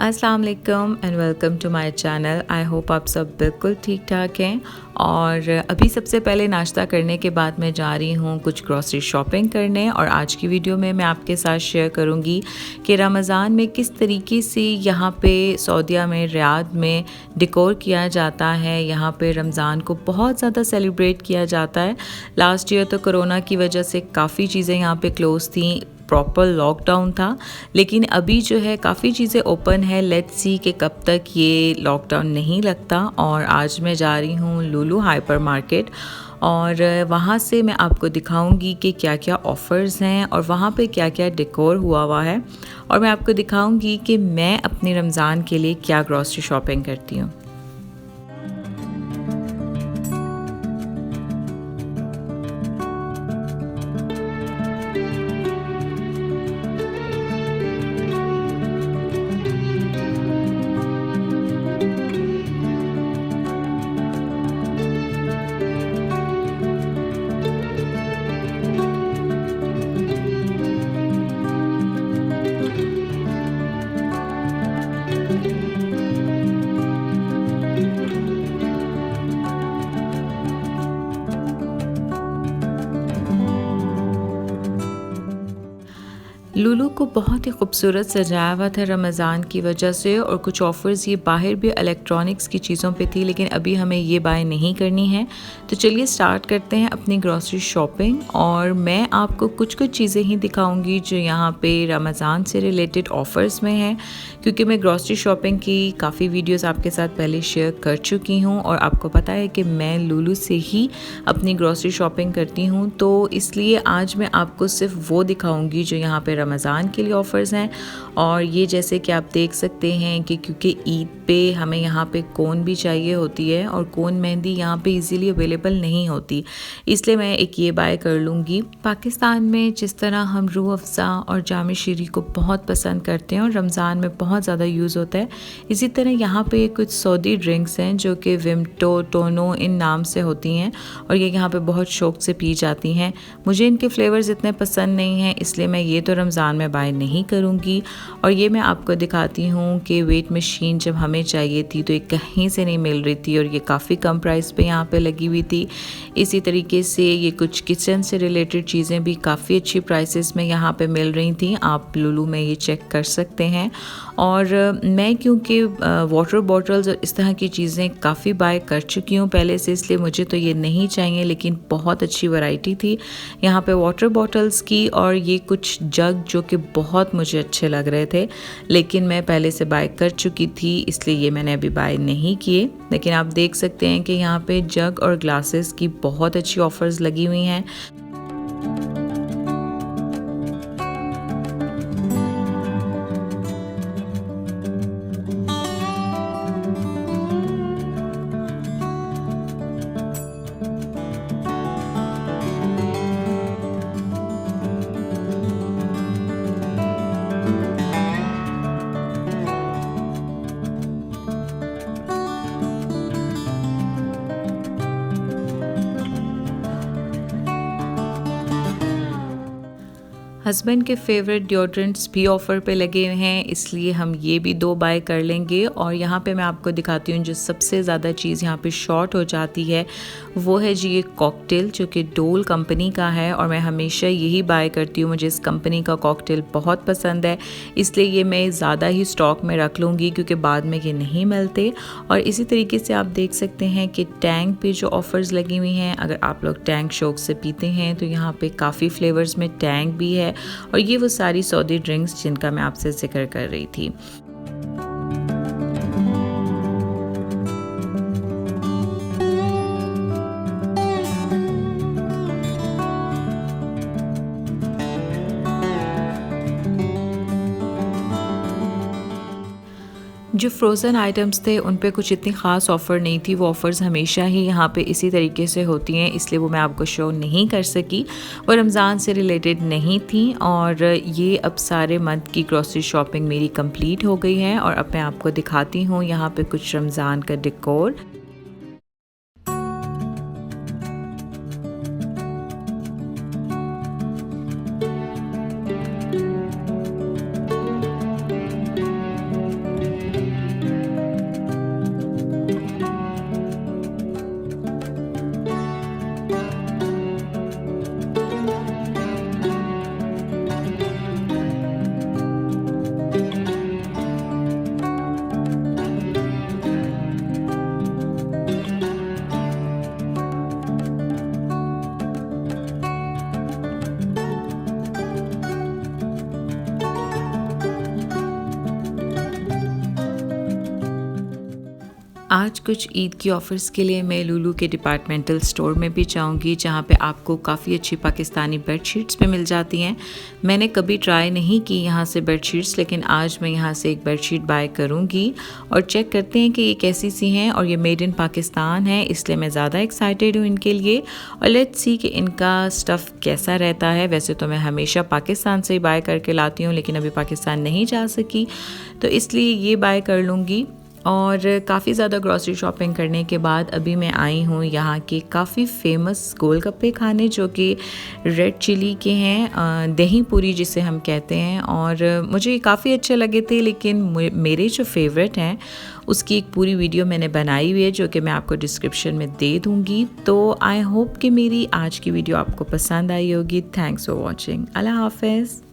अस्सलाम वालेकुम and welcome to my channel. I hope आप सब बिल्कुल ठीक ठाक हैं। और अभी सबसे पहले नाश्ता करने के बाद मैं जा रही हूँ कुछ ग्रॉसरी शॉपिंग करने। और आज की वीडियो में मैं आपके साथ शेयर करूँगी कि रमज़ान में किस तरीके से यहाँ पे सऊदीया में रियाद में डेकोर किया जाता है। यहाँ पे रमज़ान को बहुत ज़्यादा सेलिब्रेट किया जाता है। लास्ट ईयर तो कोरोना की वजह से काफ़ी चीज़ें यहाँ पे क्लोज़ थी, प्रॉपर लॉकडाउन था, लेकिन अभी जो है काफ़ी चीज़ें ओपन है। लेट्स सी कि कब तक ये लॉकडाउन नहीं लगता। और आज मैं जा रही हूँ लुलु हाइपर मार्केट और वहाँ से मैं आपको दिखाऊंगी कि क्या क्या ऑफ़र्स हैं और वहाँ पे क्या क्या डेकोर हुआ है। और मैं आपको दिखाऊंगी कि मैं अपने रमज़ान के लिए क्या ग्रॉसरी शॉपिंग करती हूँ। लुलु को बहुत ही खूबसूरत सजाया हुआ था रमज़ान की वजह से, और कुछ ऑफ़र्स ये बाहर भी इलेक्ट्रॉनिक्स की चीज़ों पे थी, लेकिन अभी हमें ये बाय नहीं करनी है। तो चलिए स्टार्ट करते हैं अपनी ग्रॉसरी शॉपिंग। और मैं आपको कुछ कुछ चीज़ें ही दिखाऊंगी जो यहाँ पे रमज़ान से रिलेटेड ऑफ़र्स में हैं, क्योंकि मैं ग्रॉसरी शॉपिंग की काफ़ी वीडियोज़ आपके साथ पहले शेयर कर चुकी हूँ और आपको पता है कि मैं लुलु से ही अपनी ग्रॉसरी शॉपिंग करती हूँ। तो इसलिए आज मैं आपको सिर्फ वो दिखाऊंगी जो यहाँ पे रमज़ान के लिए ऑफ़र्स हैं। और ये जैसे कि आप देख सकते हैं कि क्योंकि ईद पे हमें यहाँ पे कोन भी चाहिए होती है और कोन मेहंदी यहाँ पे इजीली अवेलेबल नहीं होती, इसलिए मैं एक ये बाय कर लूँगी। पाकिस्तान में जिस तरह हम रूह अफ़ज़ा और जाम शीरी को बहुत पसंद करते हैं और रमज़ान में बहुत ज़्यादा यूज़ होता है, इसी तरह यहाँ पे कुछ सऊदी ड्रिंक्स हैं जो कि विमटो टोनो इन नाम से होती हैं और ये यहाँ पे बहुत शौक़ से पी जाती हैं। मुझे इनके फ्लेवर्स इतने पसंद नहीं हैं, इसलिए मैं ये तो रमज़ान में बाय नहीं करूँगी। और ये मैं आपको दिखाती हूँ कि वेट मशीन जब हमें चाहिए थी तो ये कहीं से नहीं मिल रही थी और ये काफ़ी कम प्राइस पे यहाँ पे लगी हुई थी। इसी तरीके से ये कुछ किचन से रिलेटेड चीज़ें भी काफ़ी अच्छी प्राइसेस में यहाँ पे मिल रही थी। आप लुलु में ये चेक कर सकते हैं। और मैं क्योंकि वाटर बॉटल्स और इस तरह की चीज़ें काफ़ी बाय कर चुकी हूँ पहले से, इसलिए मुझे तो ये नहीं चाहिए, लेकिन बहुत अच्छी वैरायटी थी यहाँ पे वाटर बॉटल्स की। और ये कुछ जग जो कि बहुत मुझे अच्छे लग रहे थे, लेकिन मैं पहले से बाय कर चुकी थी, इसलिए ये मैंने अभी बाय नहीं किए। लेकिन आप देख सकते हैं कि यहाँ पे जग और ग्लासेस की बहुत अच्छी ऑफ़र्स लगी हुई हैं। हस्बैंड के फेवरेट डिओड्रेंट्स भी ऑफ़र पे लगे हुए हैं, इसलिए हम ये भी 2 बाय कर लेंगे। और यहाँ पे मैं आपको दिखाती हूँ जो सबसे ज़्यादा चीज़ यहाँ पे शॉर्ट हो जाती है वो है जी ये कॉकटेल, जो कि डोल कंपनी का है और मैं हमेशा यही बाय करती हूँ। मुझे इस कंपनी का कॉकटेल बहुत पसंद है, इसलिए ये मैं ज़्यादा ही स्टॉक में रख लूँगी क्योंकि बाद में ये नहीं मिलते। और इसी तरीके से आप देख सकते हैं कि टैंक पे जो ऑफ़र्स लगी हुई हैं, अगर आप लोग टैंक शौक से पीते हैं तो यहाँ पे काफ़ी फ्लेवर्स में टैंक भी है। और ये वो सारी सऊदी ड्रिंक्स जिनका मैं आपसे जिक्र कर रही थी। जो फ्रोज़न आइटम्स थे उन पे कुछ इतनी ख़ास ऑफ़र नहीं थी। वो ऑफ़र्स हमेशा ही यहाँ पे इसी तरीके से होती हैं, इसलिए वो मैं आपको शो नहीं कर सकी। वो रमज़ान से रिलेटेड नहीं थी। और ये अब सारे मंथ की ग्रॉसरी शॉपिंग मेरी कंप्लीट हो गई है। और अब मैं आपको दिखाती हूँ यहाँ पे कुछ रमज़ान का डेकोर। आज कुछ ईद की ऑफ़र्स के लिए मैं लुलु के डिपार्टमेंटल स्टोर में भी जाऊंगी, जहां पे आपको काफ़ी अच्छी पाकिस्तानी बेडशीट्स भी मिल जाती हैं। मैंने कभी ट्राई नहीं की यहाँ से बेडशीट्स, लेकिन आज मैं यहाँ से एक बेडशीट बाय करूंगी और चेक करते हैं कि ये कैसी सी हैं। और ये मेड इन पाकिस्तान है, इसलिए मैं ज़्यादा एक्साइटेड हूँ इनके लिए। और लेट्स सी कि इनका स्टफ़ कैसा रहता है। वैसे तो मैं हमेशा पाकिस्तान से ही बाय करके लाती हूँ, लेकिन अभी पाकिस्तान नहीं जा सकी, तो इसलिए ये बाय कर लूँगी। और काफ़ी ज़्यादा ग्रॉसरी शॉपिंग करने के बाद अभी मैं आई हूँ यहाँ के काफ़ी फेमस गोलगप्पे खाने, जो कि रेड चिली के हैं, दही पूरी जिसे हम कहते हैं। और मुझे काफ़ी अच्छे लगे थे, लेकिन मेरे जो फेवरेट हैं उसकी एक पूरी वीडियो मैंने बनाई हुई है, जो कि मैं आपको डिस्क्रिप्शन में दे दूँगी। तो आई होप कि मेरी आज की वीडियो आपको पसंद आई होगी। Thanks for watching. अल्लाह हाफ़िज़।